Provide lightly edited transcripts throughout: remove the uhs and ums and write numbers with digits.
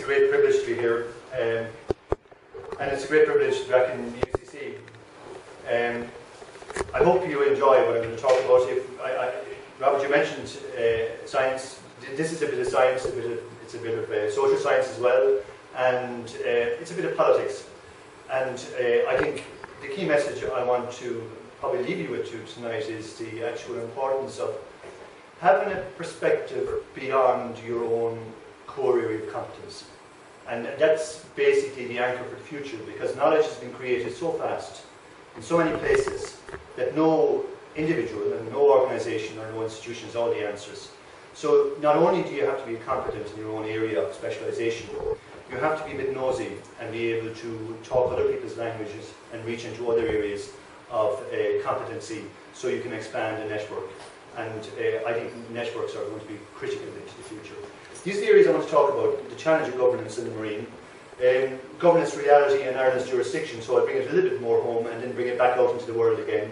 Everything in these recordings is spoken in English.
a great privilege to be here, and it's a great privilege to be back in UCC. I hope you enjoy what I'm going to talk about. Robert, you mentioned science. This is a bit of science, it's a bit of social science as well, and it's a bit of politics. And I think the key message I want to probably leave you with tonight is the actual importance of having a perspective beyond your own core area of competence. And that's basically the anchor for the future, because knowledge has been created so fast in so many places that no individual and no organisation or no institution has all the answers. So not only do you have to be competent in your own area of specialisation, you have to be a bit nosy and be able to talk other people's languages and reach into other areas of competency so you can expand the network. And I think networks are going to be critical into the future. These are the areas I want to talk about: the challenge of governance in the Marine, governance reality and Ireland's jurisdiction, so I'll bring it a little bit more home and then bring it back out into the world again.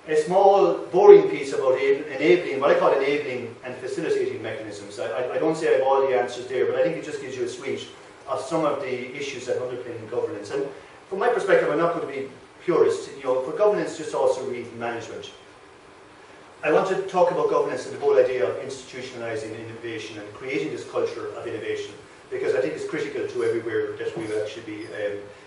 A small, boring piece about enabling, what I call enabling and facilitating mechanisms. I don't say I have all the answers there, but I think it just gives you a suite of some of the issues that underpin governance. And from my perspective, I'm not going to be purist. For governance, just also read management. I want to talk about governance and the whole idea of institutionalising innovation and creating this culture of innovation, because I think it's critical to everywhere that we will actually be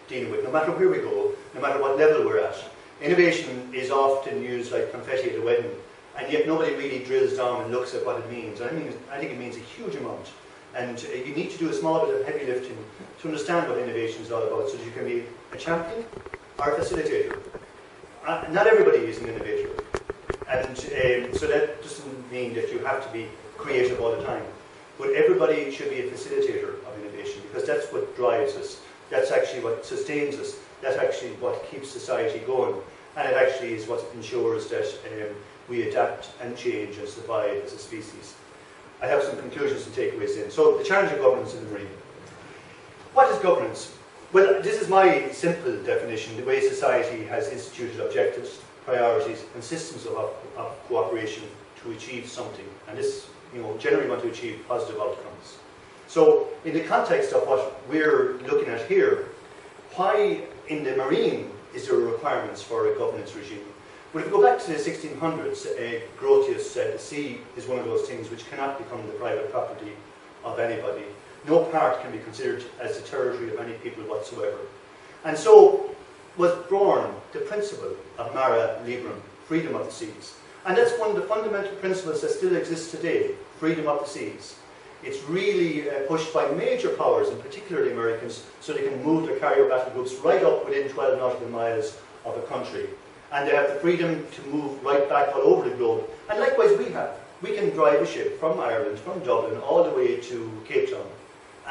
dealing with, no matter where we go, no matter what level we're at. Innovation is often used like confetti at a wedding, and yet nobody really drills down and looks at what it means. I think it means a huge amount, and you need to do a small bit of heavy lifting to understand what innovation is all about, so that you can be a champion or a facilitator. Not everybody is an innovator. And so that doesn't mean that you have to be creative all the time. But everybody should be a facilitator of innovation, because that's what drives us. That's actually what sustains us. That's actually what keeps society going. And it actually is what ensures that we adapt and change and survive as a species. I have some conclusions and takeaways in. So the challenge of governance in the Marine. What is governance? Well, this is my simple definition: the way society has instituted objectives, priorities and systems of cooperation to achieve something, and this, generally want to achieve positive outcomes. So in the context of what we're looking at here, why in the Marine is there requirements for a governance regime? Well, if we go back to the 1600s, Grotius said the sea is one of those things which cannot become the private property of anybody. No part can be considered as the territory of any people whatsoever. And so was born the principle of mare liberum, freedom of the seas. And that's one of the fundamental principles that still exists today, freedom of the seas. It's really pushed by major powers, and particularly Americans, so they can move their carrier battle groups right up within 12 nautical miles of a country. And they have the freedom to move right back all over the globe. And likewise we have. We can drive a ship from Ireland, from Dublin, all the way to Cape Town,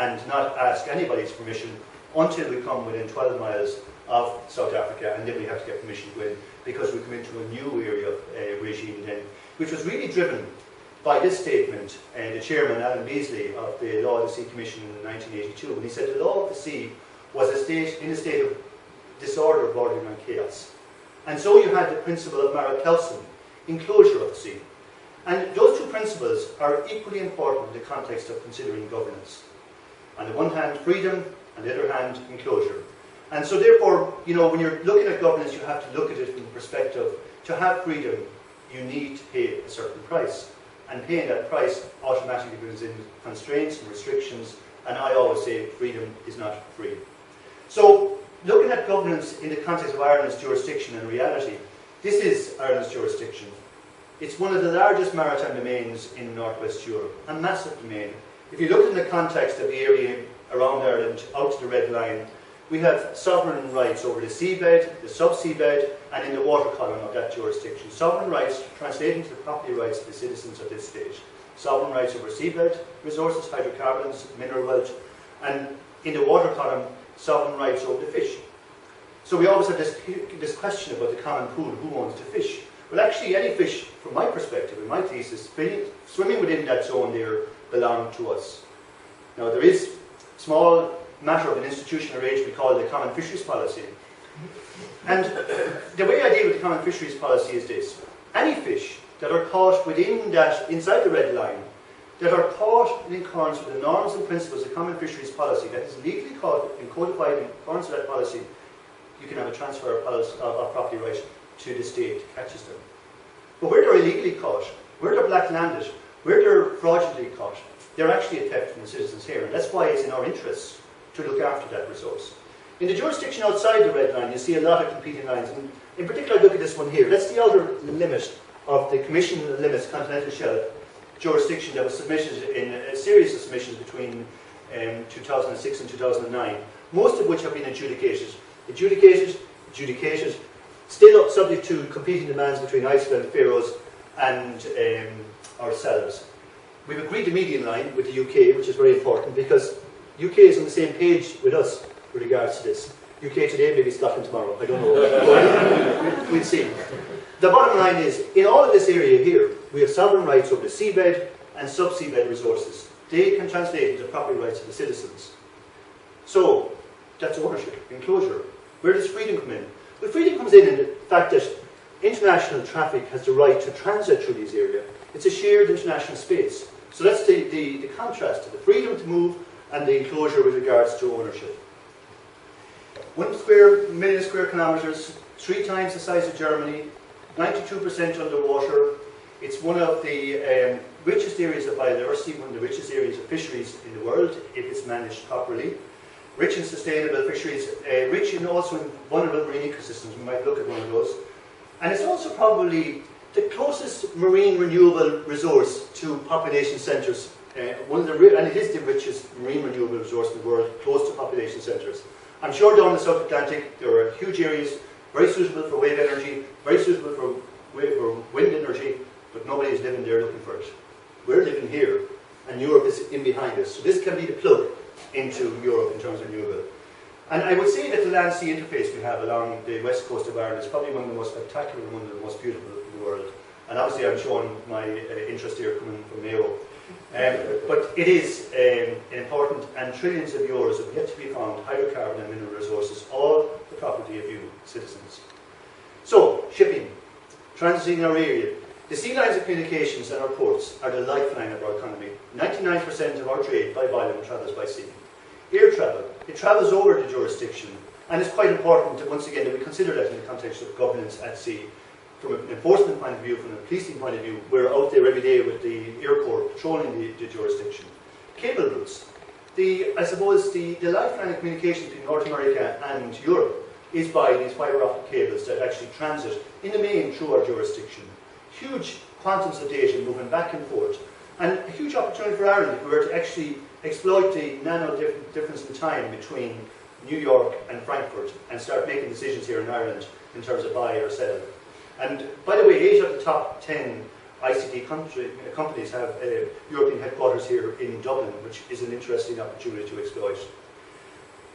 and not ask anybody's permission until we come within 12 miles of South Africa, and then we have to get permission to go in, because we come into a new area of regime then, which was really driven by this statement, the chairman, Alan Beasley, of the Law of the Sea Commission in 1982, when he said the law of the sea was in a state of disorder bordering on chaos. And so you had the principle of mare clausum, enclosure of the sea. And those two principles are equally important in the context of considering governance. On the one hand, freedom, on the other hand, enclosure. And so therefore, when you're looking at governance, you have to look at it from the perspective, to have freedom, you need to pay a certain price. And paying that price automatically brings in constraints and restrictions, and I always say freedom is not free. So, looking at governance in the context of Ireland's jurisdiction and reality, this is Ireland's jurisdiction. It's one of the largest maritime domains in Northwest Europe, a massive domain. If you look in the context of the area around Ireland, out to the red line, we have sovereign rights over the seabed, the subseabed, and in the water column of that jurisdiction. Sovereign rights translating to the property rights of the citizens of this state. Sovereign rights over seabed resources, hydrocarbons, mineral wealth, and in the water column, sovereign rights over the fish. So we always have this question about the common pool, who owns the fish? Well, actually, any fish, from my perspective, in my thesis, swimming within that zone there belong to us. Now, there is a small matter of an institutional age we call the Common Fisheries Policy. And the way I deal with the Common Fisheries Policy is this: any fish that are caught within that, inside the red line, that are caught in accordance with the norms and principles of common fisheries policy, that is legally caught and codified in accordance with that policy, you can have a transfer of property right to the state that catches them. But where they're illegally caught, where they're black-landed, where they're fraudulently caught, they're actually a theft from the citizens here, and that's why it's in our interests to look after that resource. In the jurisdiction outside the red line, you see a lot of competing lines, and in particular, look at this one here. That's the outer limit of the Commission Limits Continental Shelf jurisdiction that was submitted in a series of submissions between 2006 and 2009, most of which have been adjudicated, still subject to competing demands between Iceland, Faroes, and ourselves. We've agreed a median line with the UK, which is very important because UK is on the same page with us with regards to this. UK today, maybe Scotland tomorrow, I don't know. We'll see. The bottom line is, in all of this area here, we have sovereign rights over the seabed and sub-seabed resources. They can translate into property rights of the citizens. So, that's ownership, enclosure. Where does freedom come in? Well, freedom comes in the fact that international traffic has the right to transit through this area. It's a shared international space. So that's the contrast to the freedom to move and the enclosure with regards to ownership. 1 million square kilometres, 3 times the size of Germany, 92% underwater. It's one of the richest areas of biodiversity, one of the richest areas of fisheries in the world, if it's managed properly. Rich in sustainable fisheries, rich in also in vulnerable marine ecosystems. We might look at one of those. And it's also probably the closest marine renewable resource to population centres. And it is the richest marine renewable resource in the world, close to population centres. I'm sure down in the South Atlantic there are huge areas very suitable for wave energy, very suitable for wind energy, but nobody is living there looking for it. We're living here, and Europe is in behind us. So this can be the plug into Europe in terms of renewable. And I would say that the land-sea interface we have along the west coast of Ireland is probably one of the most spectacular and one of the most beautiful in the world. And obviously I'm showing my interest here coming from Mayo. But it is important, and trillions of euros have yet to be found, hydrocarbon and mineral resources, all the property of you, citizens. So, shipping, transiting our area. The sea lines of communications and our ports are the lifeline of our economy. 99% of our trade by volume travels by sea. Air travel, it travels over the jurisdiction, and it's quite important that, once again, that we consider that in the context of governance at sea. From an enforcement point of view, from a policing point of view, we're out there every day with the Air Corps patrolling the jurisdiction. Cable routes. I suppose the lifeline of communication between North America and Europe is by these fibre optic cables that actually transit in the main through our jurisdiction. Huge quantums of data moving back and forth, and a huge opportunity for Ireland if we were to actually exploit the nano difference in time between New York and Frankfurt and start making decisions here in Ireland in terms of buy or sell. And by the way, 8 of the top 10 ICT companies have European headquarters here in Dublin, which is an interesting opportunity to exploit.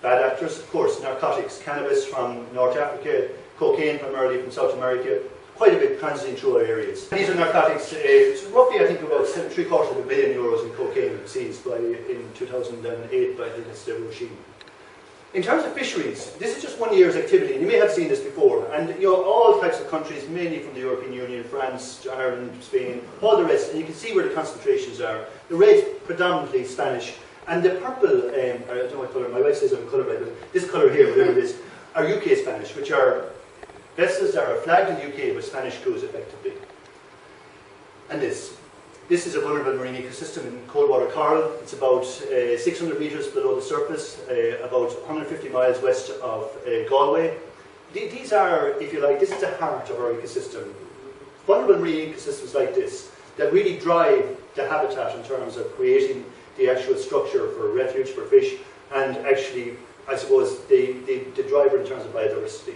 Bad actors, of course, narcotics, cannabis from North Africa, cocaine primarily from South America, quite a bit transiting through our areas. These are narcotics, it's roughly I think about €7.75 billion in cocaine seized in 2008 by the regime. In terms of fisheries, this is just 1 year's activity, and you may have seen this before, and all types of countries, mainly from the European Union, France, Ireland, Spain, all the rest, and you can see where the concentrations are. The red, predominantly Spanish, and the purple, I don't know what colour, my wife says I'm colour-red, but this colour here, whatever it is, are UK Spanish, which are vessels that are flagged in the UK with Spanish crews, effectively. And this is a vulnerable marine ecosystem in cold water coral. It's about 600 metres below the surface, about 150 miles west of Galway. These are, if you like, this is the heart of our ecosystem. Vulnerable marine ecosystems like this that really drive the habitat in terms of creating the actual structure for refuge for fish, and actually, I suppose, the driver in terms of biodiversity.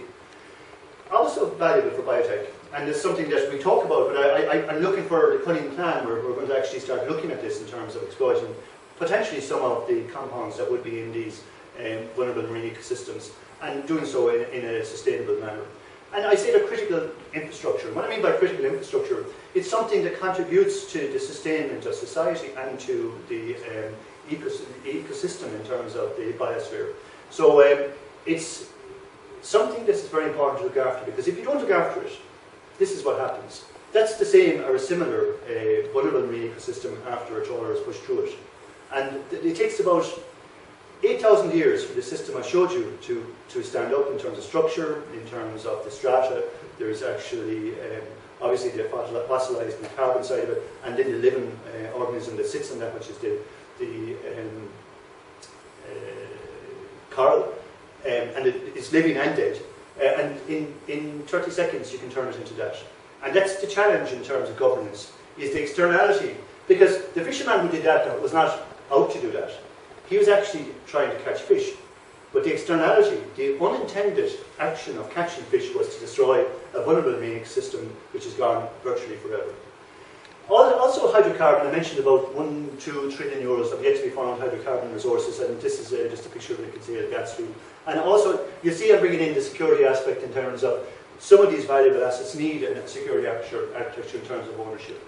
Also valuable for biotech. And it's something that we talk about, but I'm looking for the cunning plan where we're going to actually start looking at this in terms of exploiting potentially some of the compounds that would be in these vulnerable marine ecosystems, and doing so in a sustainable manner. And I say the critical infrastructure. What I mean by critical infrastructure, it's something that contributes to the sustainment of society and to the ecosystem in terms of the biosphere. So it's something that is very important to look after, because if you don't look after it, this is what happens. That's the same or a similar vulnerable marine ecosystem after a trawler is pushed through it. And it takes about 8,000 years for the system I showed you to stand up in terms of structure, in terms of the strata. There's actually, obviously, the fossilized and the carbon side of it, and then the living organism that sits on that, which is the coral. And it's living and dead. And in 30 seconds, you can turn it into that. And that's the challenge in terms of governance, is the externality. Because the fisherman who did that was not out to do that. He was actually trying to catch fish. But the externality, the unintended action of catching fish was to destroy a vulnerable marine ecosystem which is gone virtually forever. Also hydrocarbon, I mentioned about 1-2 trillion euros of yet to be found hydrocarbon resources, and this is just a picture of it, you can see a gas field. And also, you see I'm bringing in the security aspect in terms of some of these valuable assets need a security architecture in terms of ownership.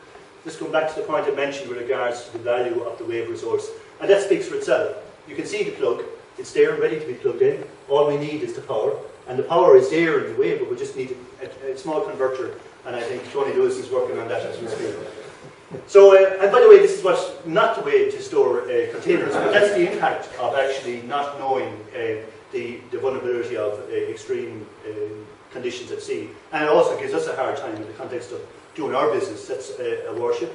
Just going back to the point I mentioned with regards to the value of the wave resource, and that speaks for itself. You can see the plug, it's there ready to be plugged in. All we need is the power, and the power is there in the wave, but we just need a small converter, and I think Tony Lewis is working on that as we speak. So, and by the way, this is what's not the way to store containers, but that's the impact of actually not knowing the vulnerability of extreme conditions at sea. And it also gives us a hard time in the context of doing our business. That's a warship.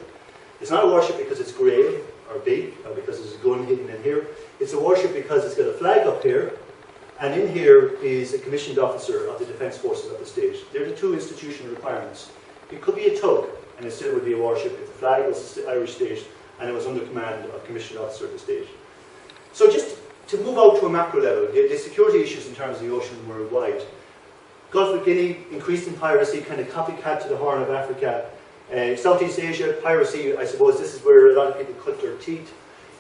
It's not a warship because it's grey or big, or because there's a gun hidden in here. It's a warship because it's got a flag up here, and in here is a commissioned officer of the Defence Forces of the state. They're the two institutional requirements. It could be a tug, and it still would be a warship if the flag was the Irish state and it was under command of a commissioned officer of the state. So just to move out to a macro level, the security issues in terms of the ocean were wide. Gulf of Guinea, increasing piracy, kind of copycat to the Horn of Africa. Southeast Asia, piracy, I suppose this is where a lot of people cut their teeth.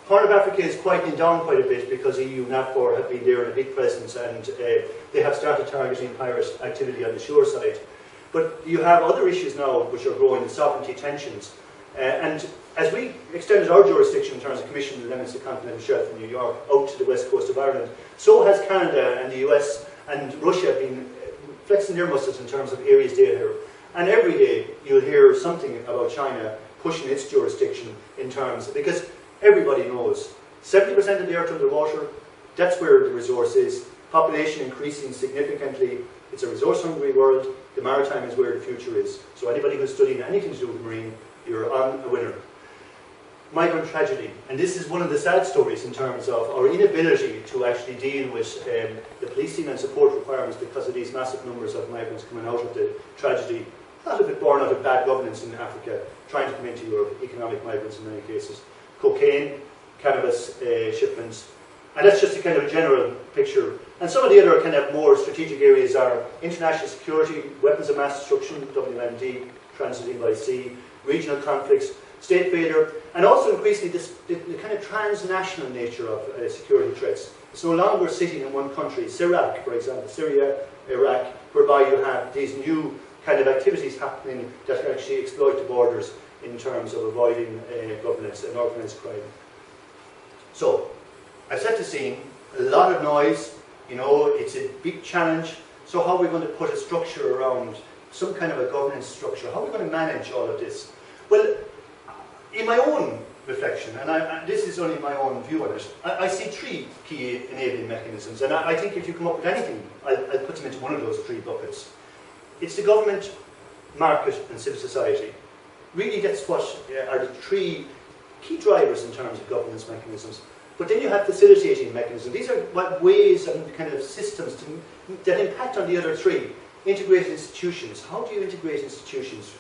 Horn of Africa is quietening down quite a bit because EU NAVFOR have been there in a big presence, and they have started targeting pirate activity on the shore side. But you have other issues now which are growing, the sovereignty tensions. And as we extended our jurisdiction in terms of commissioning the limits of the continental shelf in New York out to the west coast of Ireland, so has Canada and the US and Russia been flexing their muscles in terms of areas data here. And every day you'll hear something about China pushing its jurisdiction in terms, because everybody knows 70% of the earth underwater, that's where the resource is. Population increasing significantly. It's a resource-hungry world. The maritime is where the future is. So anybody who's studying anything to do with marine, you're on a winner. Migrant tragedy, and this is one of the sad stories in terms of our inability to actually deal with the policing and support requirements because of these massive numbers of migrants coming out of the tragedy. A lot of it born out of bad governance in Africa, trying to come into Europe, economic migrants in many cases. Cocaine, cannabis shipments, and that's just a kind of a general picture. And some of the other kind of more strategic areas are international security, weapons of mass destruction, WMD, transiting by sea, regional conflicts, state failure, and also increasingly the kind of transnational nature of security threats. It's no longer sitting in one country. Syria, for example, Syria, Iraq, whereby you have these new kind of activities happening that actually exploit the borders in terms of avoiding governance and organised crime. So, I've set the scene, a lot of noise, you know, it's a big challenge. So how are we going to put a structure around, some kind of a governance structure? How are we going to manage all of this? Well, in my own reflection, and this is only my own view on it, I see three key enabling mechanisms, and I think if you come up with anything, I'll put them into one of those three buckets. It's the government, market, and civil society. Really, that's what are the three key drivers in terms of governance mechanisms. But then you have facilitating mechanisms. These are ways and kind of systems that impact on the other three. Integrated institutions. How do you integrate institutions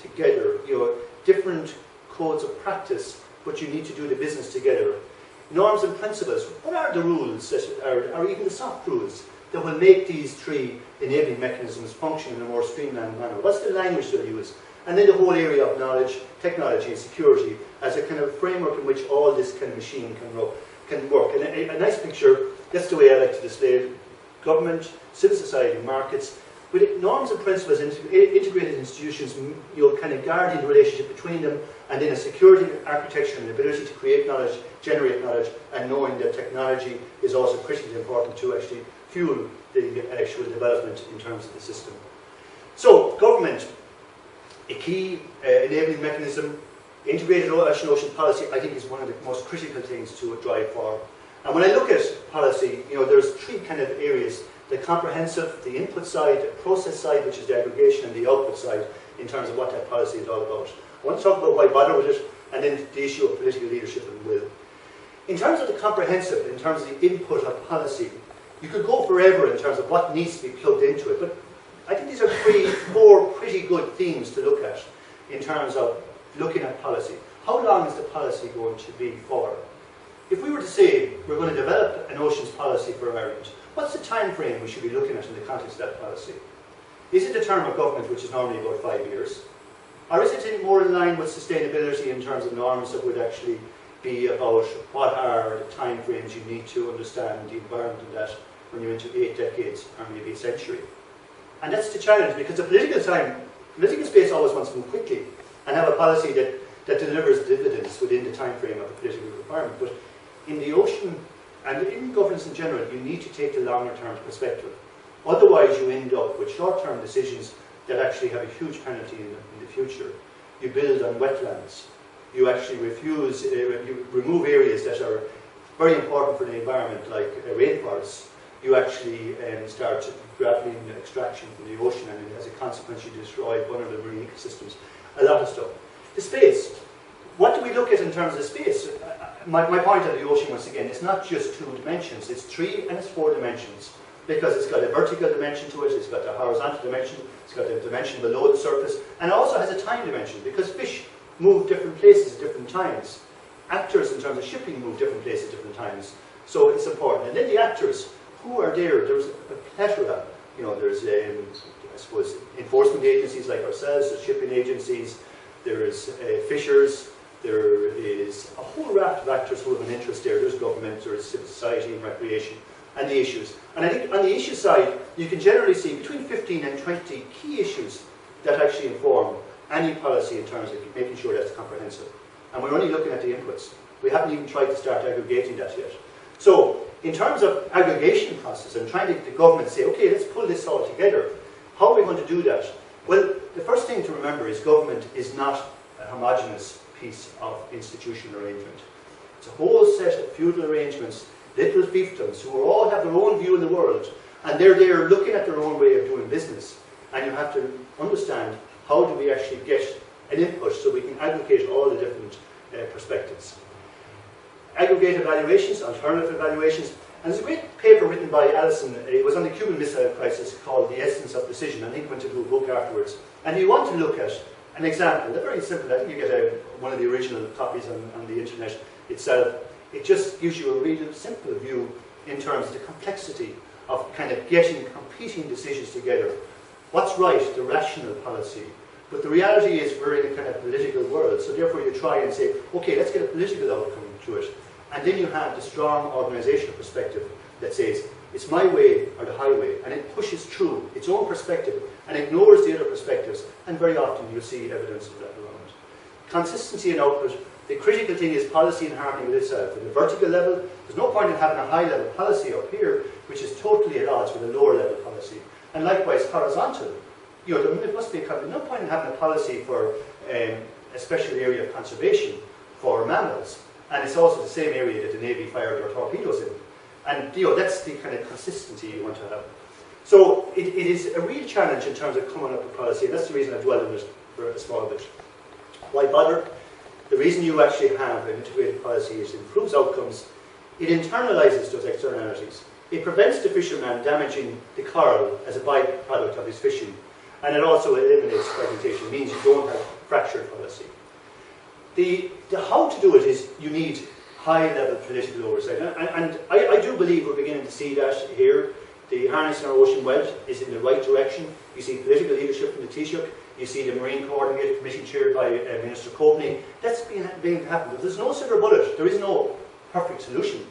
together? You know, different codes of practice, but you need to do the business together. Norms and principles. What are the rules that are even the soft rules that will make these three enabling mechanisms function in a more streamlined manner? What's the language they'll use? And then the whole area of knowledge, technology, and security as a kind of framework in which all this kind of machine can work. And a nice picture, that's the way I like to display it. Government, civil society, markets, with norms and principles, integrated institutions, you'll kind of guard the relationship between them, and then a security architecture and ability to create knowledge, generate knowledge, and knowing that technology is also critically important to actually fuel the actual development in terms of the system. So, government. A key enabling mechanism, integrated ocean policy, I think is one of the most critical things to drive for. And when I look at policy, there's three kind of areas: the comprehensive, the input side, the process side, which is the aggregation, and the output side, in terms of what that policy is all about. I want to talk about why bother with it, and then the issue of political leadership and will. In terms of the comprehensive, in terms of the input of policy, you could go forever in terms of what needs to be plugged into it, but I think these are four pretty good themes to look at in terms of looking at policy. How long is the policy going to be for? If we were to say we're going to develop an oceans policy for Ireland, what's the time frame we should be looking at in the context of that policy? Is it a term of government which is normally about 5 years? Or is it more in line with sustainability in terms of norms that would actually be about what are the time frames you need to understand the environment of that when you're into 8 decades or maybe a century? And that's the challenge, because the political space always wants to move quickly and have a policy that delivers dividends within the time frame of the political requirement. But in the ocean and in governance in general, you need to take the longer term perspective. Otherwise you end up with short-term decisions that actually have a huge penalty in the future. You build on wetlands. You actually you remove areas that are very important for the environment, like rainforests. You actually start grappling extraction from the ocean, and as a consequence you destroy vulnerable marine ecosystems. A lot of stuff. The space. What do we look at in terms of space? My point of the ocean, once again, is not just 2 dimensions. It's 3 and it's 4 dimensions. Because it's got a vertical dimension to it, it's got a horizontal dimension, it's got a dimension below the surface, and it also has a time dimension, because fish move different places at different times. Actors in terms of shipping move different places at different times. So it's important. And then the actors, who are there? There's a plethora. There's, I suppose, enforcement agencies like ourselves, there's shipping agencies, there's fishers, there is a whole raft of actors who have an interest there. There's government, there's civil society and recreation, and the issues. And I think on the issue side, you can generally see between 15 and 20 key issues that actually inform any policy in terms of making sure that's comprehensive. And we're only looking at the inputs. We haven't even tried to start aggregating that yet. So, in terms of aggregation process and trying to get the government to say, okay, let's pull this all together, how are we going to do that? Well, the first thing to remember is government is not a homogeneous piece of institutional arrangement. It's a whole set of feudal arrangements, little fiefdoms, who all have their own view of the world, and they're there looking at their own way of doing business. And you have to understand, how do we actually get an input so we can aggregate all the different perspectives. Aggregate evaluations, alternative evaluations, and there's a great paper written by Allison. It was on the Cuban Missile Crisis, called The Essence of Decision, and he went to do a book afterwards. And you want to look at an example, they're very simple. I think you get one of the original copies on the internet itself. It just gives you a really simple view in terms of the complexity of kind of getting competing decisions together. What's right, the rational policy. But the reality is we're in a kind of political world, so therefore you try and say, okay, let's get a political outcome to it. And then you have the strong organisational perspective that says, it's my way or the highway, and it pushes through its own perspective and ignores the other perspectives, and very often you'll see evidence of that around. Consistency in output. The critical thing is policy in harmony with itself. At the vertical level, there's no point in having a high level policy up here, which is totally at odds with a lower level policy. And likewise, horizontal. There must be no point in having a policy for a special area of conservation for mammals, and it's also the same area that the Navy fired their torpedoes in. And that's the kind of consistency you want to have. So it is a real challenge in terms of coming up with policy, and that's the reason I've dwelled on it for a small bit. Why bother? The reason you actually have an integrated policy is it improves outcomes, it internalises those externalities, it prevents the fisherman damaging the coral as a byproduct of his fishing, and it also eliminates fragmentation, means you don't have fractured policy. The how to do it is you need high-level political oversight, and I do believe we're beginning to see that here. The harnessing our ocean wealth is in the right direction. You see political leadership from the Taoiseach. You see the Marine Coordinator Committee chaired by Minister Coveney. That's being happened. There's no silver bullet. There is no perfect solution.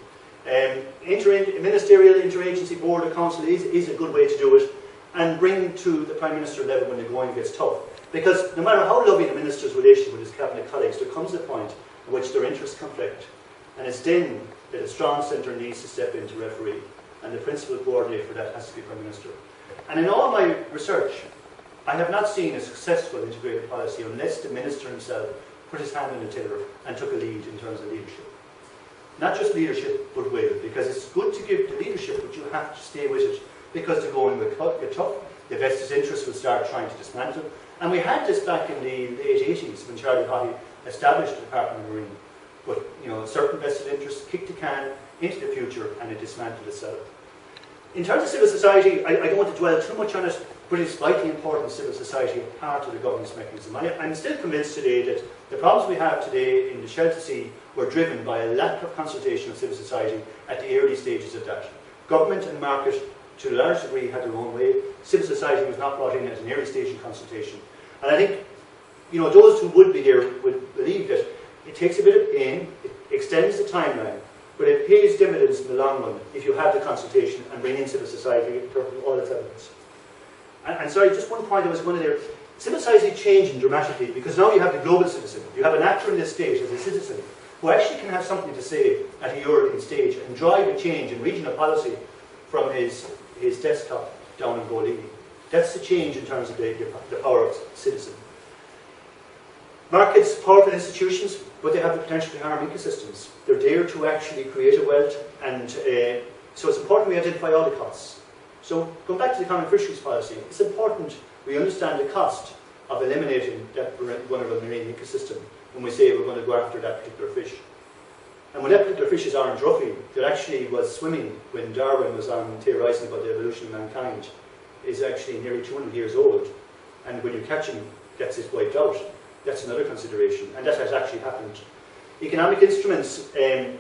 Ministerial interagency board of council is a good way to do it, and bring to the Prime Minister level when the going gets tough. Because no matter how loving a minister's relationship with his cabinet colleagues, there comes a point in which their interests conflict. And it's then that a strong centre needs to step in to referee. And the principal coordinator for that has to be Prime Minister. And in all my research, I have not seen a successful integrated policy unless the Minister himself put his hand on the tiller and took a lead in terms of leadership. Not just leadership, but will, because it's good to give the leadership, but you have to stay with it, because the going will get tough, the vested interests will start trying to dismantle. And we had this back in the late 80s when Charlie Haughey established the Department of Marine. But certain vested interests kicked the can into the future and it dismantled itself. In terms of civil society, I don't want to dwell too much on it, but it's vitally important civil society is part of the governance mechanism. I'm still convinced today that the problems we have today in the Shelter Sea were driven by a lack of consultation of civil society at the early stages of that. Government and market, to a large degree, had their own way. Civil society was not brought in at an early stage of consultation. And I think, those who would be here would believe that it takes a bit of pain, it extends the timeline, but it pays dividends in the long run if you have the consultation and bring in civil society in terms of all its elements. And sorry, just one point I was going to there. Civil society is changing dramatically because now you have the global citizen. You have an actor in this state as a citizen who actually can have something to say at a European stage and drive a change in regional policy from his desktop down in Bolivia. That's the change in terms of the power of citizen. Markets, powerful institutions, but they have the potential to harm ecosystems. They're there to actually create a wealth, and so it's important we identify all the costs. So, going back to the common fisheries policy, it's important we understand the cost of eliminating that vulnerable marine ecosystem when we say we're going to go after that particular fish. And when that particular fish is orange roughy, that actually was swimming when Darwin was on theorising about the evolution of mankind, is actually nearly 200 years old. And when you catch him, gets it wiped out. That's another consideration, and that has actually happened. Economic instruments, they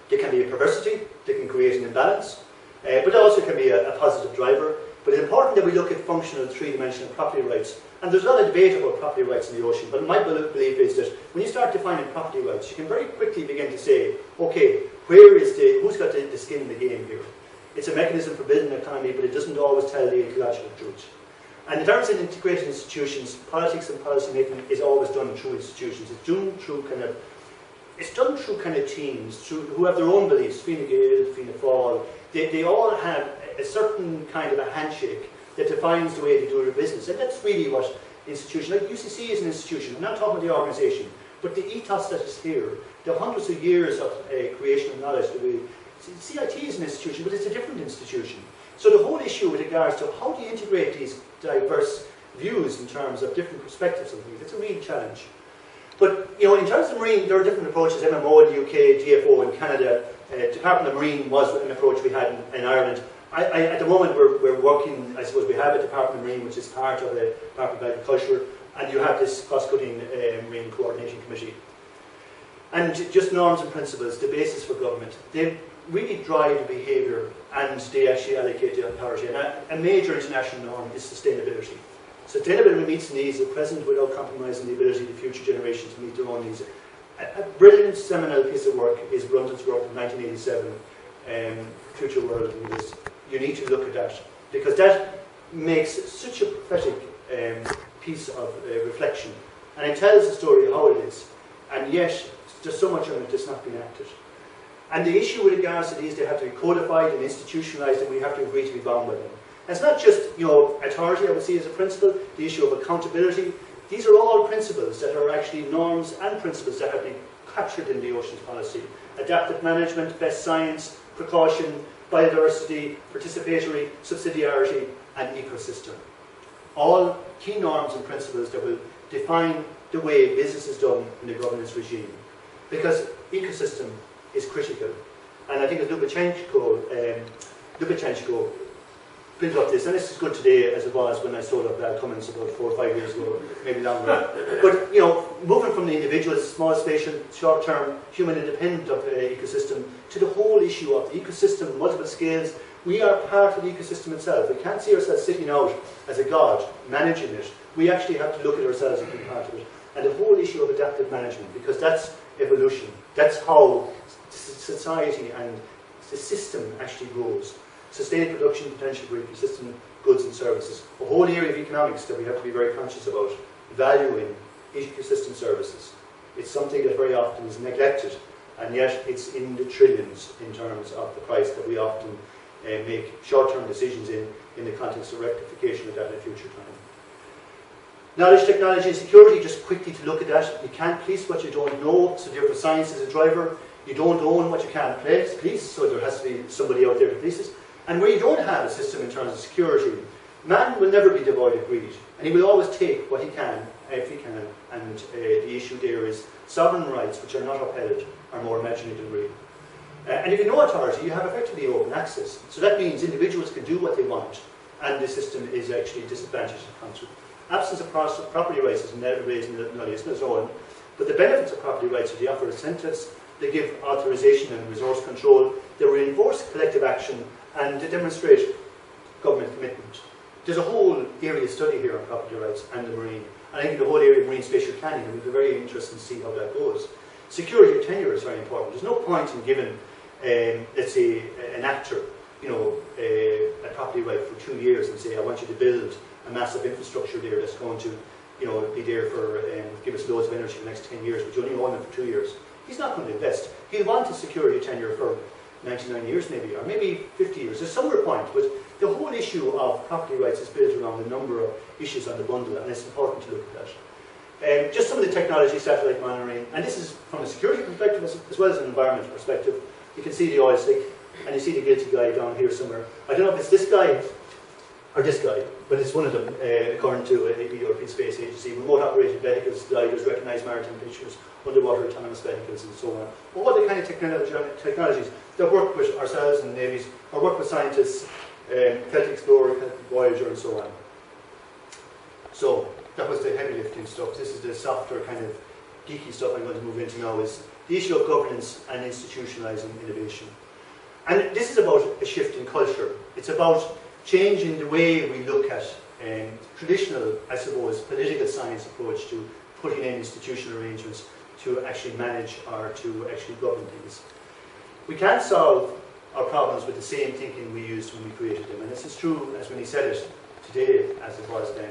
can be a perversity, they can create an imbalance, but they also can be a positive driver. But it's important that we look at functional three-dimensional property rights. And there's a lot of debate about property rights in the ocean, but my belief is that when you start defining property rights, you can very quickly begin to say, okay, who's got the skin in the game here? It's a mechanism for building an economy, but it doesn't always tell the ecological truth. And in terms of integrated institutions, politics and policy making is always done through institutions. It's done through kind of teams, who have their own beliefs. Fianna Gael, Fianna Fáil, they all have a certain kind of a handshake that defines the way they do their business. And that's really what institution, like UCC is an institution. I'm not talking about the organisation, but the ethos that is here, the hundreds of years of creation of knowledge. CIT is an institution, but it's a different institution. So the whole issue with regards to how do you integrate these diverse views in terms of different perspectives on things, it's a real challenge. But in terms of marine, there are different approaches. MMO in the UK, GFO in Canada, Department of Marine was an approach we had in Ireland. At the moment we're working, I suppose we have a Department of Marine which is part of the Department of Agriculture, and you have this cost-cutting Marine Coordination Committee. And just norms and principles, the basis for government, they really drive the behaviour and they actually allocate the authority. And a major international norm is sustainability. Sustainability meets the needs of the present without compromising the ability of the future generations to meet their own needs. A brilliant seminal piece of work is Brundtland's work in 1987, Future World Leaders. You need to look at that, because that makes such a prophetic piece of reflection, and it tells the story of how it is, and yet there's so much of it that's not been acted. And the issue with regards to these, they have to be codified and institutionalised, and we have to agree to be bound by them. And it's not just authority, I would see as a principle, the issue of accountability. These are all principles that are actually norms and principles that have been captured in the oceans policy. Adaptive management, best science, precaution, biodiversity, participatory, subsidiarity, and ecosystem. All key norms and principles that will define the way business is done in the governance regime. Because ecosystem is critical. And I think as Lubachenko built up this, and this is good today as it was when I sold up Val Cummins about 4 or 5 years ago, maybe longer. But moving from the individual, small spatial, short-term, human independent of ecosystem, to the whole issue of the ecosystem, multiple scales, we are part of the ecosystem itself. We can't see ourselves sitting out as a god, managing it. We actually have to look at ourselves as being part of it. And the whole issue of adaptive management, because that's evolution. That's how society and the system actually grows. Sustained production potential for ecosystem goods and services. A whole area of economics that we have to be very conscious about. Valuing ecosystem services. It's something that very often is neglected, and yet it's in the trillions in terms of the price that we often make short-term decisions in the context of rectification of that in future time. Knowledge, technology and security, just quickly to look at that. You can't police what you don't know, so therefore science is a driver. You don't own what you can't police, so there has to be somebody out there to police it. And where you don't have a system in terms of security, man will never be devoid of greed, and he will always take what he can, if he can, and the issue there is sovereign rights, which are not upheld, are more imaginary than real. And if you know authority, you have effectively open access. So that means individuals can do what they want, and the system is actually disadvantaged in country. Absence of property rights is never raised in the own, but the benefits of property rights are they offer incentives, they give authorization and resource control, they reinforce collective action, and they demonstrate government commitment. There's a whole area of study here on property rights and the marine. And I think the whole area of marine spatial planning, it will be very interesting to see how that goes. Security of tenure is very important. There's no point in giving, let's say, an actor, a property right for 2 years and say, I want you to build a massive infrastructure there that's going to, be there for, give us loads of energy for the next 10 years, but you only own it for 2 years. He's not going to invest. He'll want a security tenure for 99 years maybe, or maybe 50 years. There's somewhere point, but the whole issue of property rights is built around a number of issues on the bundle, and it's important to look at that. Just some of the technology, satellite monitoring, and this is from a security perspective as well as an environmental perspective. You can see the oil slick, and you see the guilty guy down here somewhere. I don't know if it's this guy or this guy, but it's one of them, according to the European Space Agency. Remote operated vehicles, gliders, recognised maritime pictures, underwater autonomous vehicles, and so on. All the kind of technologies that work with ourselves and navies, or work with scientists, Celtic Explorer, Celtic Voyager, and so on. So that was the heavy lifting stuff. This is the softer kind of geeky stuff I'm going to move into now, is the issue of governance and institutionalising innovation. And this is about a shift in culture. It's about changing the way we look at traditional, I suppose, political science approach to putting in institutional arrangements to actually manage or to actually govern things. We can't solve our problems with the same thinking we used when we created them, and this is true as when he said it today as it was then.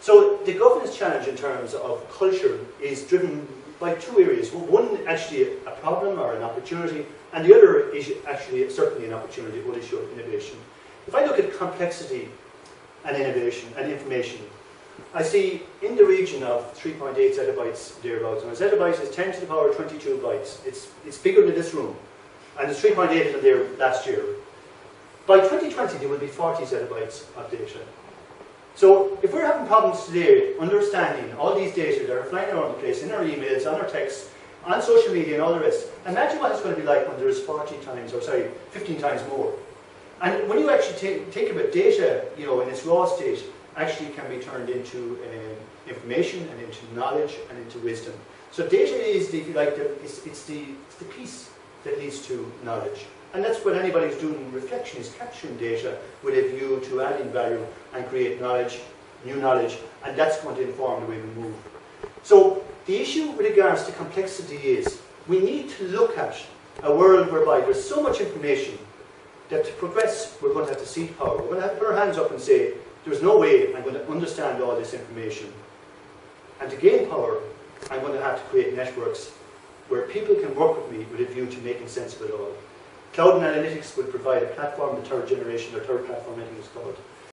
So the governance challenge in terms of culture is driven by two areas. One, actually a problem or an opportunity, and the other is actually certainly an opportunity, what issue of innovation. If I look at complexity and innovation and information, I see in the region of 3.8 zettabytes thereabouts. And a zettabyte is 10 to the power 22 bytes. It's bigger than this room. And there's 3.8 in there last year. By 2020, there will be 40 zettabytes of data. So if we're having problems today understanding all these data that are flying around the place, in our emails, on our texts, on social media and all the rest, imagine what it's going to be like when there is 15 times more. And when you actually think about data, in its raw state, actually can be turned into information and into knowledge and into wisdom. So data is, if you like, it's the piece that leads to knowledge. And that's what anybody who's doing reflection is capturing data with a view to adding value and create knowledge, new knowledge, and that's going to inform the way we move. So the issue with regards to complexity is we need to look at a world whereby there's so much information that to progress we're going to have to cede power. We're going to have to put our hands up and say, there's no way I'm going to understand all this information. And to gain power, I'm going to have to create networks where people can work with me with a view to making sense of it all. Cloud and analytics will provide a platform, the third generation, or third platform, I think it's called,